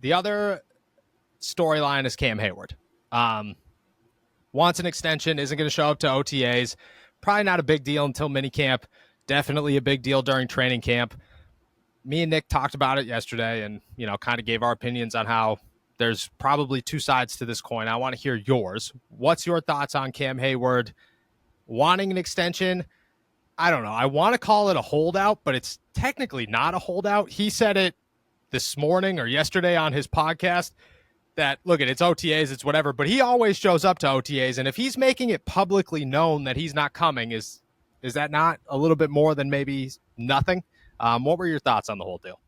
The other storyline is Cam Heyward. Wants an extension, isn't going to show up to OTAs. Probably not a big deal until minicamp. Definitely a big deal during training camp. Me and Nick talked about it yesterday and, kind of gave our opinions on how there's probably two sides to this coin. I want to hear yours. What's your thoughts on Cam Heyward wanting an extension? I don't know. I want to call it a holdout, but it's technically not a holdout. He said it this morning or yesterday on his podcast that, look, it's OTAs, it's whatever, but he always shows up to OTAs. And if he's making it publicly known that he's not coming, is that not a little bit more than maybe nothing? What were your thoughts on the whole deal?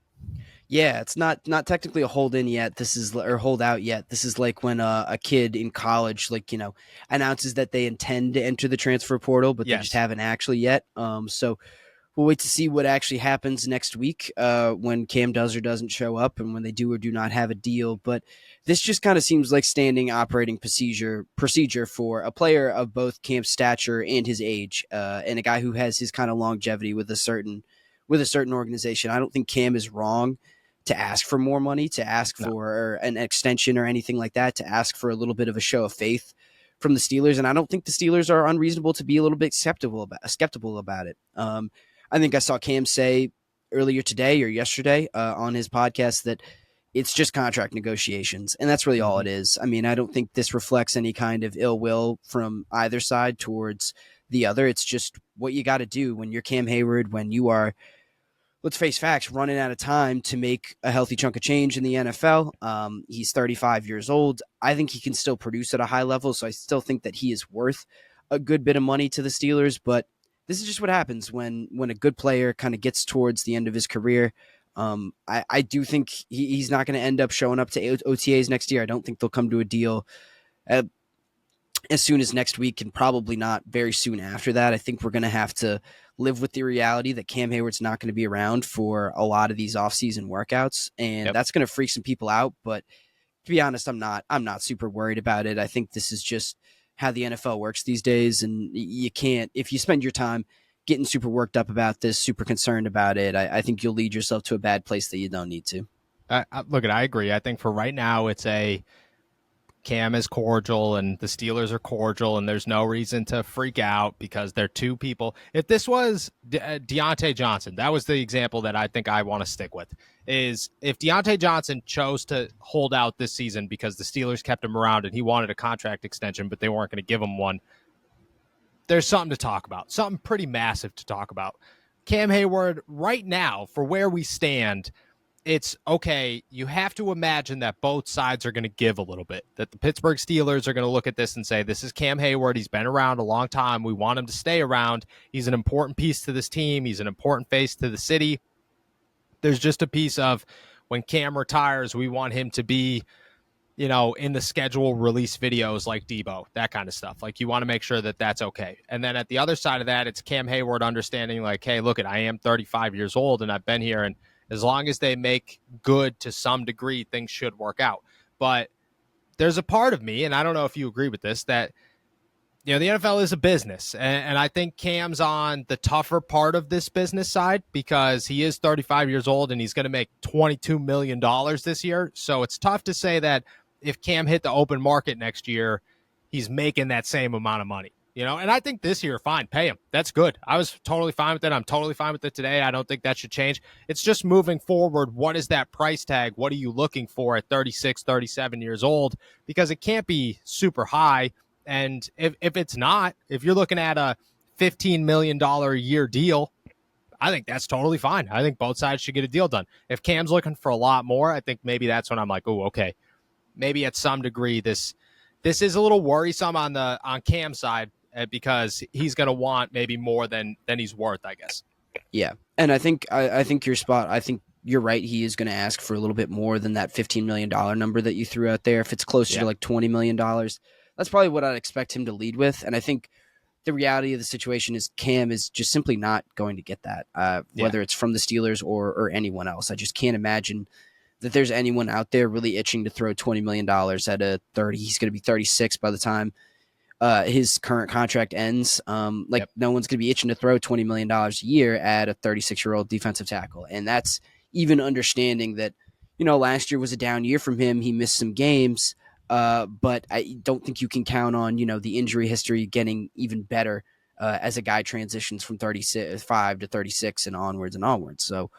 Yeah, it's not technically a hold-in yet. Or hold-out yet. This is like when a kid in college, announces that they intend to enter the transfer portal, but they just haven't actually yet. So we'll wait to see what actually happens next week when Cam does or doesn't show up and when they do or do not have a deal. But this just kind of seems like standing operating procedure for a player of both Cam's stature and his age, and a guy who has his kind of longevity with a certain organization. I don't think Cam is wrong to ask for more money, to ask for an extension or anything like that, to ask for a little bit of a show of faith from the Steelers. And I don't think the Steelers are unreasonable to be a little bit skeptical about it. I think I saw Cam say earlier today or yesterday on his podcast that it's just contract negotiations, and that's really all it is. I mean, I don't think this reflects any kind of ill will from either side towards the other. It's just what you got to do when you're Cam Heyward, when you are, let's face facts, running out of time to make a healthy chunk of change in the NFL. He's 35 years old. I think he can still produce at a high level, so I still think that he is worth a good bit of money to the Steelers, but this is just what happens when a good player kind of gets towards the end of his career. I do think he's not going to end up showing up to OTAs next year. I don't think they'll come to a deal as soon as next week, and probably not very soon after that. I think we're going to have to live with the reality that Cam Heyward's not going to be around for a lot of these offseason workouts, and that's going to freak some people out. But to be honest, I'm not super worried about it. I think this is just how the NFL works these days, and you can't, if you spend your time getting super worked up about this, super concerned about it, I think you'll lead yourself to a bad place that you don't need to. Look, I agree. I think for right now, it's Cam is cordial and the Steelers are cordial, and there's no reason to freak out because they're two people. If this was Deontay Johnson, that was the example that I think I want to stick with, is if Deontay Johnson chose to hold out this season because the Steelers kept him around and he wanted a contract extension, but they weren't going to give him one, there's something to talk about, something pretty massive to talk about. Cam Heyward, right now, for where we stand, it's okay. You have to imagine that both sides are going to give a little bit, that the Pittsburgh Steelers are going to look at this and say, this is Cam Heyward. He's been around a long time. We want him to stay around. He's an important piece to this team. He's an important face to the city. There's just a piece of when Cam retires, we want him to be, in the schedule release videos like Debo, that kind of stuff. Like, you want to make sure that that's okay. And then at the other side of that, it's Cam Heyward understanding like, hey, look, I am 35 years old and I've been here, and as long as they make good to some degree, things should work out. But there's a part of me, and I don't know if you agree with this, that the NFL is a business. And I think Cam's on the tougher part of this business side because he is 35 years old and he's going to make $22 million this year. So it's tough to say that if Cam hit the open market next year, he's making that same amount of money. And I think this year, fine, pay him. That's good. I was totally fine with it. I'm totally fine with it today. I don't think that should change. It's just moving forward. What is that price tag? What are you looking for at 36, 37 years old? Because it can't be super high. And if it's not, if you're looking at a $15 million a year deal, I think that's totally fine. I think both sides should get a deal done. If Cam's looking for a lot more, I think maybe that's when I'm like, oh, okay. Maybe at some degree this is a little worrisome on Cam's side, because he's going to want maybe more than he's worth, I guess. Yeah. And I think your spot, I think you're right. He is going to ask for a little bit more than that $15 million number that you threw out there. If it's closer to like $20 million, that's probably what I'd expect him to lead with. And I think the reality of the situation is Cam is just simply not going to get that, whether it's from the Steelers or anyone else. I just can't imagine that there's anyone out there really itching to throw $20 million at a 30. He's going to be 36 by the time his current contract ends. No one's going to be itching to throw $20 million a year at a 36-year-old defensive tackle. And that's even understanding that, last year was a down year from him. He missed some games, but I don't think you can count on, the injury history getting even better as a guy transitions from 35 to 36 and onwards and onwards. So,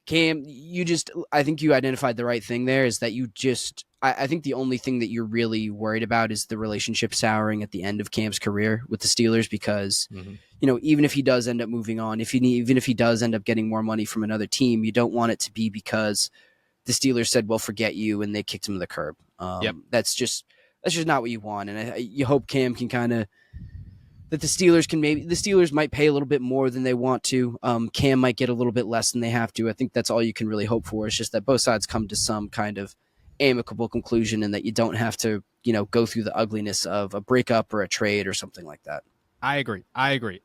Cam, I think you identified the right thing there is that I think the only thing that you're really worried about is the relationship souring at the end of Cam's career with the Steelers because, even if he does end up moving on, even if he does end up getting more money from another team, you don't want it to be because the Steelers said, well, forget you, and they kicked him to the curb. That's just not what you want. And you hope Cam can kind of, that the Steelers might pay a little bit more than they want to. Cam might get a little bit less than they have to. I think that's all you can really hope for. Is just that both sides come to some kind of amicable conclusion and that you don't have to, go through the ugliness of a breakup or a trade or something like that. I agree.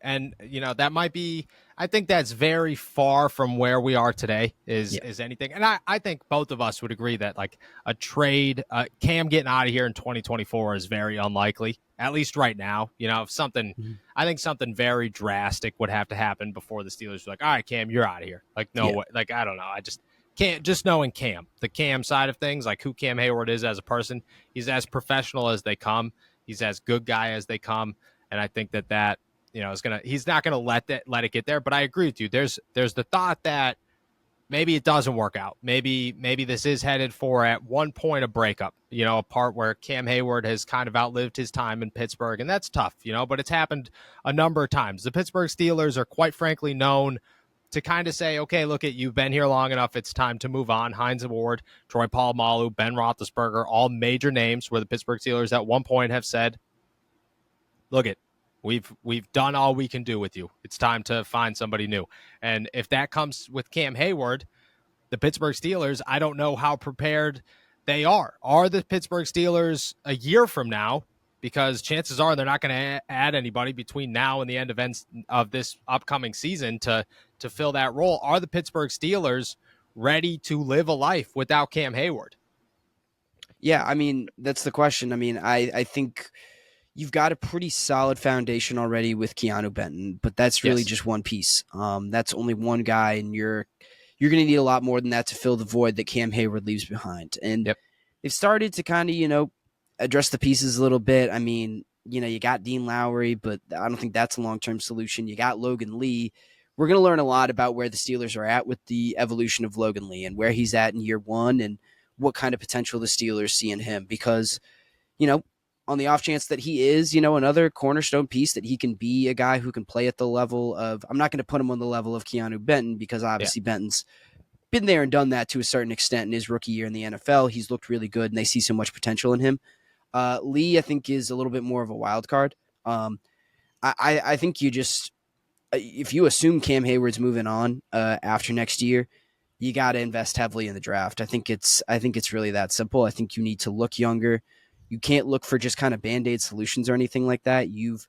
And, that might be, I think that's very far from where we are today is anything. And I think both of us would agree that like a trade, Cam getting out of here in 2024 is very unlikely, at least right now. If something, I think something very drastic would have to happen before the Steelers are like, all right, Cam, you're out of here. Like, no way. Like, I don't know. I just can't, just knowing Cam, the Cam side of things, like who Cam Heyward is as a person, he's as professional as they come. He's as good guy as they come. And I think that he's not gonna let it get there. But I agree with you. There's the thought that maybe it doesn't work out. Maybe this is headed for at one point a breakup. A part where Cam Heyward has kind of outlived his time in Pittsburgh, and that's tough. But it's happened a number of times. The Pittsburgh Steelers are quite frankly known to kind of say, okay, look, you've been here long enough. It's time to move on. Hines Ward, Troy Polamalu, Ben Roethlisberger, all major names where the Pittsburgh Steelers at one point have said, look, we've done all we can do with you. It's time to find somebody new. And if that comes with Cam Heyward, the Pittsburgh Steelers, I don't know how prepared they are. Are the Pittsburgh Steelers a year from now? Because chances are they're not going to add anybody between now and the end of this upcoming season to fill that role. Are the Pittsburgh Steelers ready to live a life without Cam Heyward? Yeah, I mean, that's the question. I mean, I think you've got a pretty solid foundation already with Keanu Benton, but that's really just one piece. That's only one guy, and you're going to need a lot more than that to fill the void that Cam Heyward leaves behind. And they've started to kind of, address the pieces a little bit. I mean, you got Dean Lowry, but I don't think that's a long-term solution. You got Logan Lee. We're going to learn a lot about where the Steelers are at with the evolution of Logan Lee and where he's at in year one and what kind of potential the Steelers see in him because, on the off chance that he is, another cornerstone piece that he can be a guy who can play at the level of, I'm not going to put him on the level of Keanu Benton because obviously Benton's been there and done that to a certain extent in his rookie year in the NFL. He's looked really good and they see so much potential in him. Lee, I think, is a little bit more of a wild card. I think you just, if you assume Cam Heyward's moving on after next year, you got to invest heavily in the draft. I think it's really that simple. I think you need to look younger. You can't look for just kind of Band-Aid solutions or anything like that. You've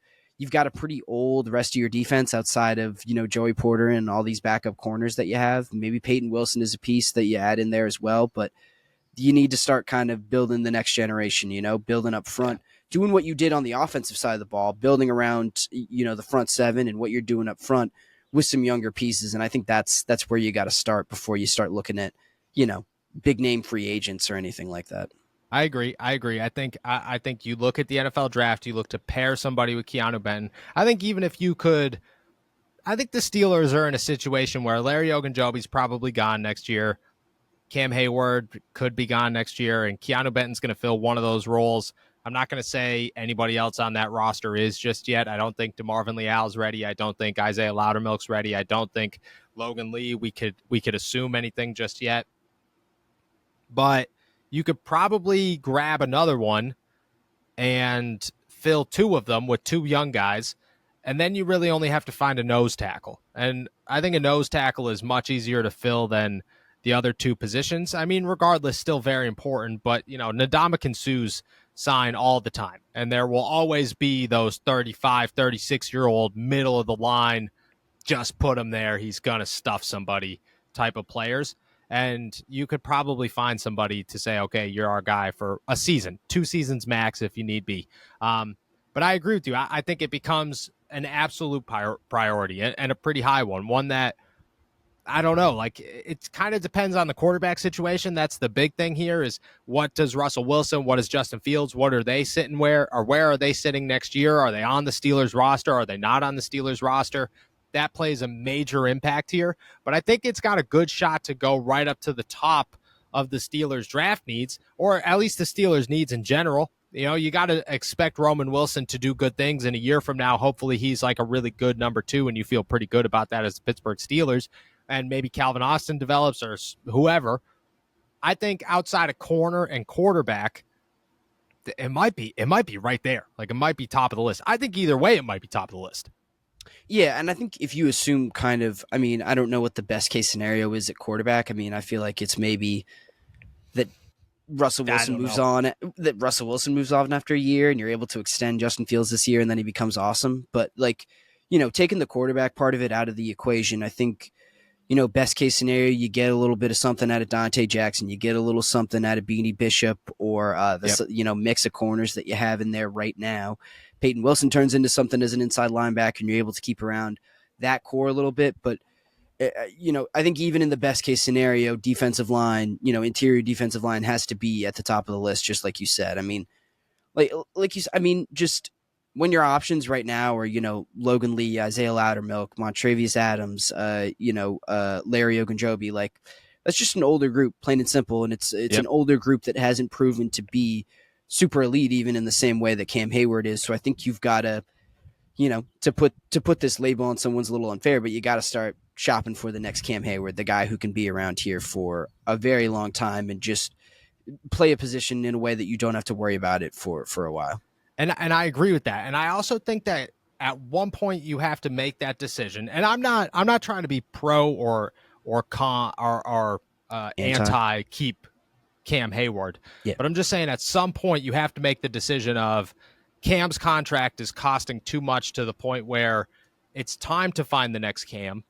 got a pretty old rest of your defense outside of, Joey Porter and all these backup corners that you have. Maybe Peyton Wilson is a piece that you add in there as well, but you need to start kind of building the next generation, building up front, doing what you did on the offensive side of the ball, building around, the front seven and what you're doing up front with some younger pieces. And I think that's where you got to start before you start looking at, big name free agents or anything like that. I agree. I think you look at the NFL draft, you look to pair somebody with Keanu Benton. I think even if you could, I think the Steelers are in a situation where Larry Ogunjobi's probably gone next year. Cam Heyward could be gone next year, and Keanu Benton's going to fill one of those roles. I'm not going to say anybody else on that roster is just yet. I don't think DeMarvin Leal's ready. I don't think Isaiah Loudermilk's ready. I don't think Logan Lee, we could assume anything just yet. But you could probably grab another one and fill two of them with two young guys, and then you really only have to find a nose tackle. And I think a nose tackle is much easier to fill than the other two positions. I mean, regardless, still very important, but, Ndamukong Suh's sign all the time, and there will always be those 35, 36-year-old middle of the line, just put him there, he's going to stuff somebody type of players. And you could probably find somebody to say, okay, you're our guy for a season, 2 seasons max if you need be. But I agree with you. I think it becomes an absolute priority and a pretty high one that I don't know. Like, it kind of depends on the quarterback situation. That's the big thing here is what does Russell Wilson, what does Justin Fields, what are they sitting where are they sitting next year? Are they on the Steelers roster? Are they not on the Steelers roster? That plays a major impact here. But I think it's got a good shot to go right up to the top of the Steelers draft needs, or at least the Steelers needs in general. You know, you got to expect Roman Wilson to do good things in a year from now. Hopefully he's like a really good number 2 and you feel pretty good about that as the Pittsburgh Steelers, and maybe Calvin Austin develops or whoever. I think outside of corner and quarterback, it might be right there. Like, it might be top of the list. I think either way, it might be top of the list. Yeah, and I think if you assume kind of, I mean, I don't know what the best case scenario is at quarterback. I mean, I feel like it's maybe that Russell Wilson moves on, that Russell Wilson moves on after a year and you're able to extend Justin Fields this year and then he becomes awesome. But like, you know, taking the quarterback part of it out of the equation, I think, you know, best case scenario, you get a little bit of something out of Dante Jackson, you get a little something out of Beanie Bishop, or you know, mix of corners that you have in there right now. Peyton Wilson turns into something as an inside linebacker and you're able to keep around that core a little bit. But you know, I think even in the best case scenario, defensive line, you know, interior defensive line has to be at the top of the list, just like you said. I mean, like you said, I mean, just when your options right now are, you know, Logan Lee, Isaiah Loudermilk, Montravius Adams, you know, Larry Ogunjobi, like that's just an older group, plain and simple. And it's an older group that hasn't proven to be super elite, even in the same way that Cam Heyward is. So I think you've got to, you know, to put this label on someone's a little unfair, but you got to start shopping for the next Cam Heyward, the guy who can be around here for a very long time and just play a position in a way that you don't have to worry about it for a while. And I agree with that. And I also think that at one point you have to make that decision. And I'm not trying to be pro or con or anti keep Cam Heyward. Yeah. But I'm just saying at some point you have to make the decision of Cam's contract is costing too much to the point where it's time to find the next Cam.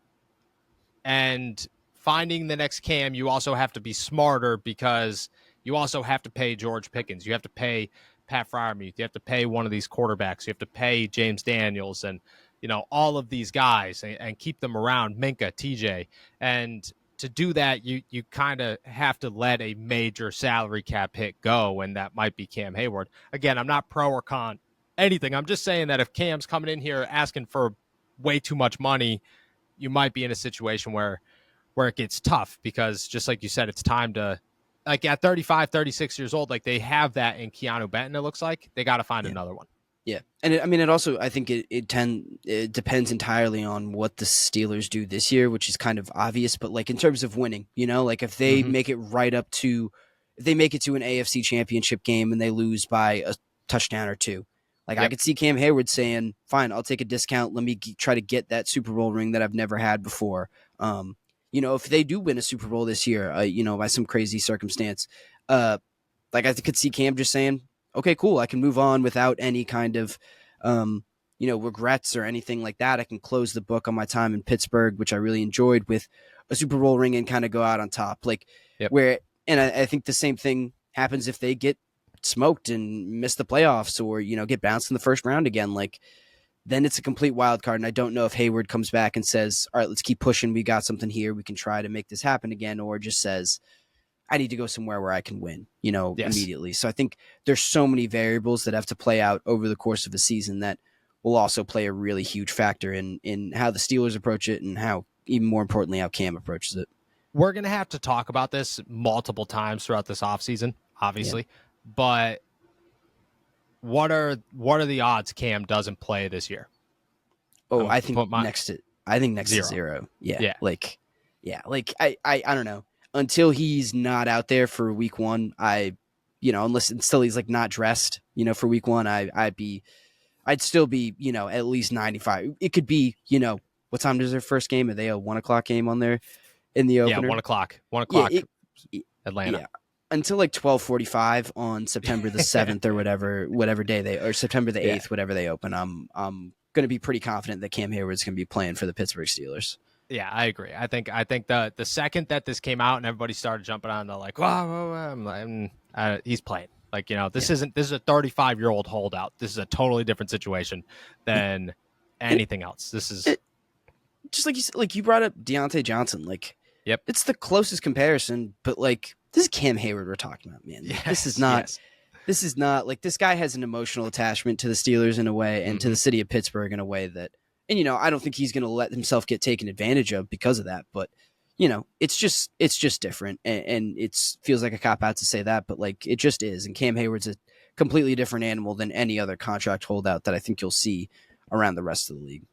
And finding the next Cam, you also have to be smarter because you also have to pay George Pickens. You have to pay Pat Freiermuth. You have to pay one of these quarterbacks. You have to pay James Daniels and, you know, all of these guys and keep them around, Minka, TJ. And to do that, you kind of have to let a major salary cap hit go, and that might be Cam Heyward. Again, I'm not pro or con anything. I'm just saying that if Cam's coming in here asking for way too much money, you might be in a situation where it gets tough because, just like you said, it's time to, like at 35, 36 years old, like they have that in Keanu Benton, it looks like. They got to find another one. Yeah. And it also, I think it depends entirely on what the Steelers do this year, which is kind of obvious, but like in terms of winning, you know, like if they make it right up to, if they make it to an AFC championship game and they lose by a touchdown or two, like I could see Cam Heyward saying, fine, I'll take a discount. Let me try to get that Super Bowl ring that I've never had before. You know, if they do win a Super Bowl this year, you know, by some crazy circumstance, like I could see Cam just saying, okay, cool, I can move on without any kind of, you know, regrets or anything like that. I can close the book on my time in Pittsburgh, which I really enjoyed, with a Super Bowl ring and kind of go out on top. Like where, and I think the same thing happens if they get smoked and miss the playoffs or, you know, get bounced in the first round again. Like, then it's a complete wild card. And I don't know if Heyward comes back and says, all right, let's keep pushing. We got something here. We can try to make this happen again. Or just says, I need to go somewhere where I can win, you know, immediately. So I think there's so many variables that have to play out over the course of a season that will also play a really huge factor in how the Steelers approach it and how, even more importantly, how Cam approaches it. We're going to have to talk about this multiple times throughout this offseason, obviously. Yeah. But what are the odds Cam doesn't play this year? Oh, I think next to zero. Yeah. Like I don't know. Until he's not out there for week one, you know, unless until he's like not dressed, you know, for week one, I'd still be, you know, at least 95. It could be, you know, what time does their first game? Are they a 1:00 game on there in the opener? Yeah, 1:00. 1:00 Atlanta. Yeah. Until like 12:45 on September the 7th or whatever day or September the 8th, whatever they open, I'm going to be pretty confident that Cam Heyward's going to be playing for the Pittsburgh Steelers. Yeah, I agree. I think the second that this came out and everybody started jumping on, they're like, "Wow, he's playing." Like, you know, this is a 35-year-old holdout. This is a totally different situation than anything else. This is just like you brought up Deontay Johnson. Like, yep, it's the closest comparison, but like this is Cam Heyward we're talking about, man. yes, This is not. Yes. This is not like this guy has an emotional attachment to the Steelers in a way, and to the city of Pittsburgh in a way that, and I don't think he's going to let himself get taken advantage of because of that. But it's just different, and it feels like a cop out to say that, but like it just is. And Cam Hayward's a completely different animal than any other contract holdout that I think you'll see around the rest of the league.